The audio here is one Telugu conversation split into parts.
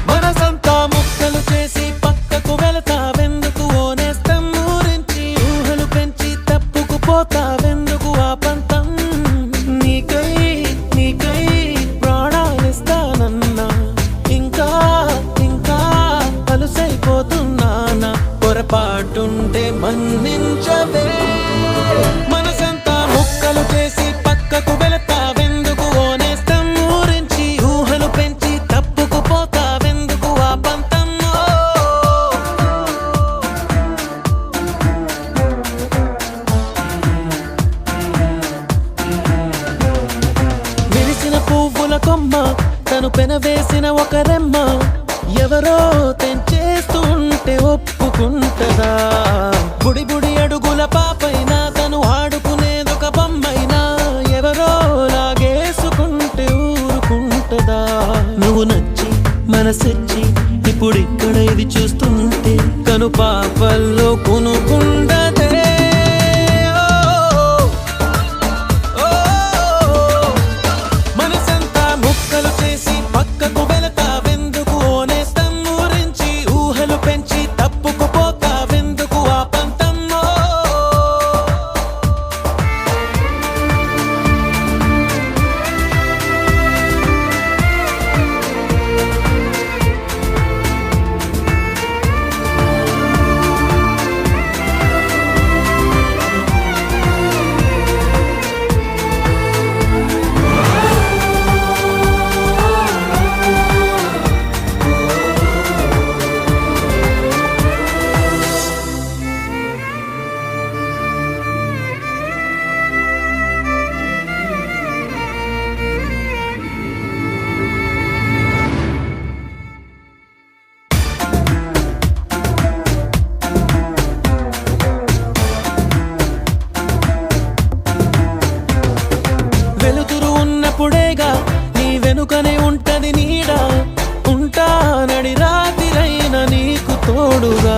మనసంతా ముక్కలు చేసి పక్కకు వెళతావెందుకు? ఓనేస్తం ఊరించి ఊహలు పెంచి తప్పుకుపోతావెందుకు? ఆ పంతం నీకై నీకై ప్రాణాలిస్తానన్నా ఇంకా ఇంకా అలుసైపోతున్నానా? పొరపాటుంటే మన్నించవే. మనసంతా ముక్కలు చేసి పక్కకు వెళతావెందుకు? ఓనేస్తం ఊరించి ఊహలు పెంచి తప్పుకుపోతావెందుకు? ఆ పంతం విరిసిన పువ్వుల కొమ్మ తను పెనవేసిన ఒక రెమ్మ ఎవరో తెంచేస్తుంటే ఒప్పుకుంటదా? బుడి బుడి అడుగుల పాపైనా తను ఆడుకునేదొక బొమ్మైనా ఎవరో లాగేసుకుంటే ఊరుకుంటదా? నువ్వు నచ్చి మనసిచ్చి ఇప్పుడిక్కడ ఇది చూస్తుంటే కను పాపల్లో కొనుకుండదే. మనసంతా ముక్కలు చేసి పక్కకు వెళతావెందుకు? ఓనేస్తం ఊరించి ఊహలు పెంచి తప్పుకుపోతావెందుకు? ఆ పంతమ్మో వెలుతురు ఉన్నప్పుడేగా నీ వెనుకనే ఉంటది నీడ. ఉంటానడి రాత్రిరైన నీకు తోడుగా.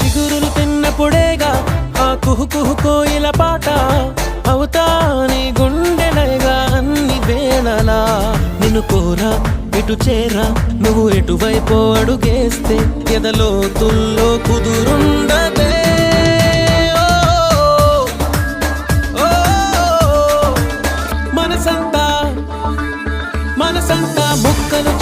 చిగురులు తిన్నప్పుడేగా ఆ కుహు కుహు కోయిల పాట. అవుతా నీ గుండెలగా అన్ని వేళలా. నిన్ను కోరా ఇటు చేరా నువ్వు ఎటువైపో అడుగేస్తే ఎదలోతుల్లో కుదురుండదే. మనసంతా ముక్కలు